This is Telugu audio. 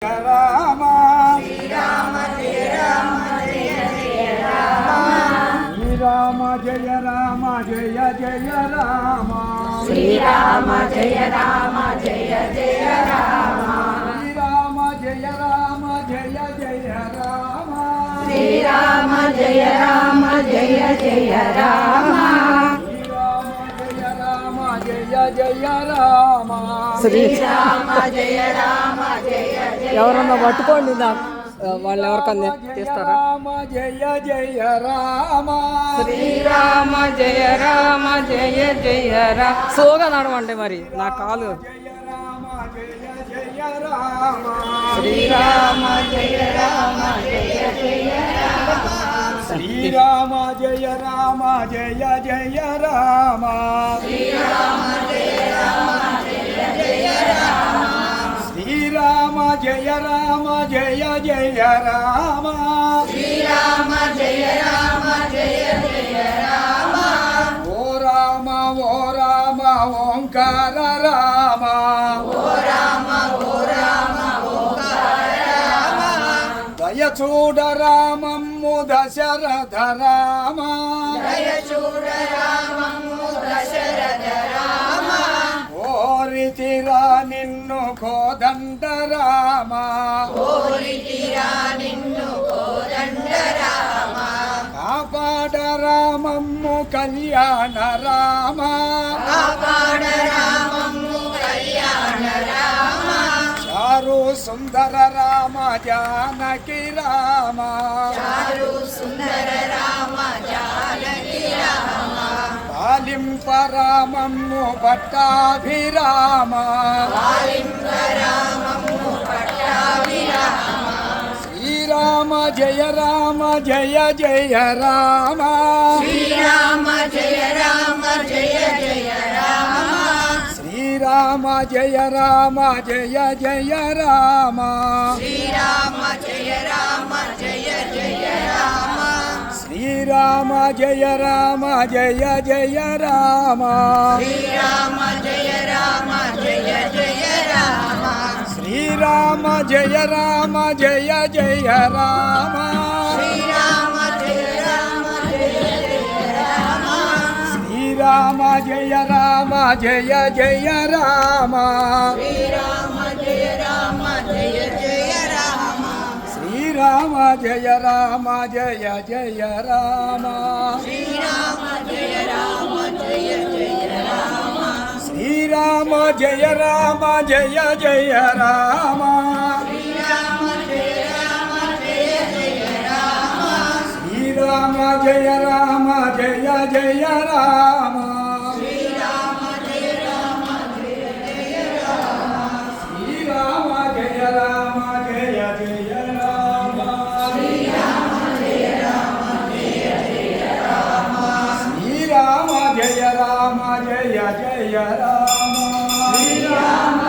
రామ శ్రీరామ జయ రామ జయ జయ రామ శ్రీరామ జయ రామ జయ జయ రామ శ్రీరామ జయ రామ జయ జయ రామ శ్రీరామ జయ రామ జయ జయ రామ శ్రీరామ జయ రామ జయ జయ రామ శ్రీరామ జయ రామ జయ జయ ఎవరన్నా పట్టుకోండి నాకు వాళ్ళు ఎవరికన్నా చేస్తారా జయ జయ రామ శ్రీరామ జయ రామ జయ జయ రామ సోగా నడవండి మరి నా కాలు శ్రీరామ జయ రామ జయ జయ రామ శ్రీరామ జయ రామ జయ జయ రామ శ్రీరామ జయ రామ జయ జయ రామ శ్రీరామ జయ రామ జయ జయ రామ శ్రీరామ జయ రామ జయ జయ రామ ఓ రామ ఓంకార రామ ఓ రామ ఓంకార రామ దయ చూడ రామమ్ము దశరథ రామ దయ చూడ రామమ్ము దశరథ రామ ఓరితిరా నిన్ను కోదండ రామ ఓరితిరా నిన్ను కోదండ రామ కాపాడ రామమ్ము కళ్యాణ రామ కాపాడ రామమ్ము కళ్యాణ రామ చారు సుందర రామ జానకి రామ చారు సుందర రామ జానకి రామ పాలింప రామమ్ము పట్టాభిరామ పాలింప రామమ్ము పట్టాభిరామ శ్రీరామ జయ రామ జయ జయ రామ శ్రీరామ జయ రామ జయ జయ రామ శ్రీరామ జయ రామ జయ జయ రామ శ్రీరామ జయ రామ జయ జయ రామ శ్రీరామ జయ రామ జయ జయ రామ శ్రీరామ జయ రామ జయ జయ రామ శ్రీరామ జయ రామ జయ జయ రామ శ్రీరామ జయ రామ జయ జయ రామ శ్రీరామ జయ రామ జయ జయ రామ శ్రీరామ జయ రామ జయ జయ రామ శ్రీరామ జయ రామ జయ జయ రామ శ్రీరామ జయ రామ జయ జయ రామ శ్రీరామ జయ రామ జయ జయ రామ శ్రీరామ జయ రామ జయ జయ రామ శ్రీరామ జయ రామ జయ జయ రామ శ్రీరామ జయ రామ జయ జయ రామ శ్రీరామ జయ రామ జయ జయ రామ శ్రీరామ జయ రామ జయ జయ రామ శ్రీరామ జయ రామ జయ జయ రామ శ్రీరామ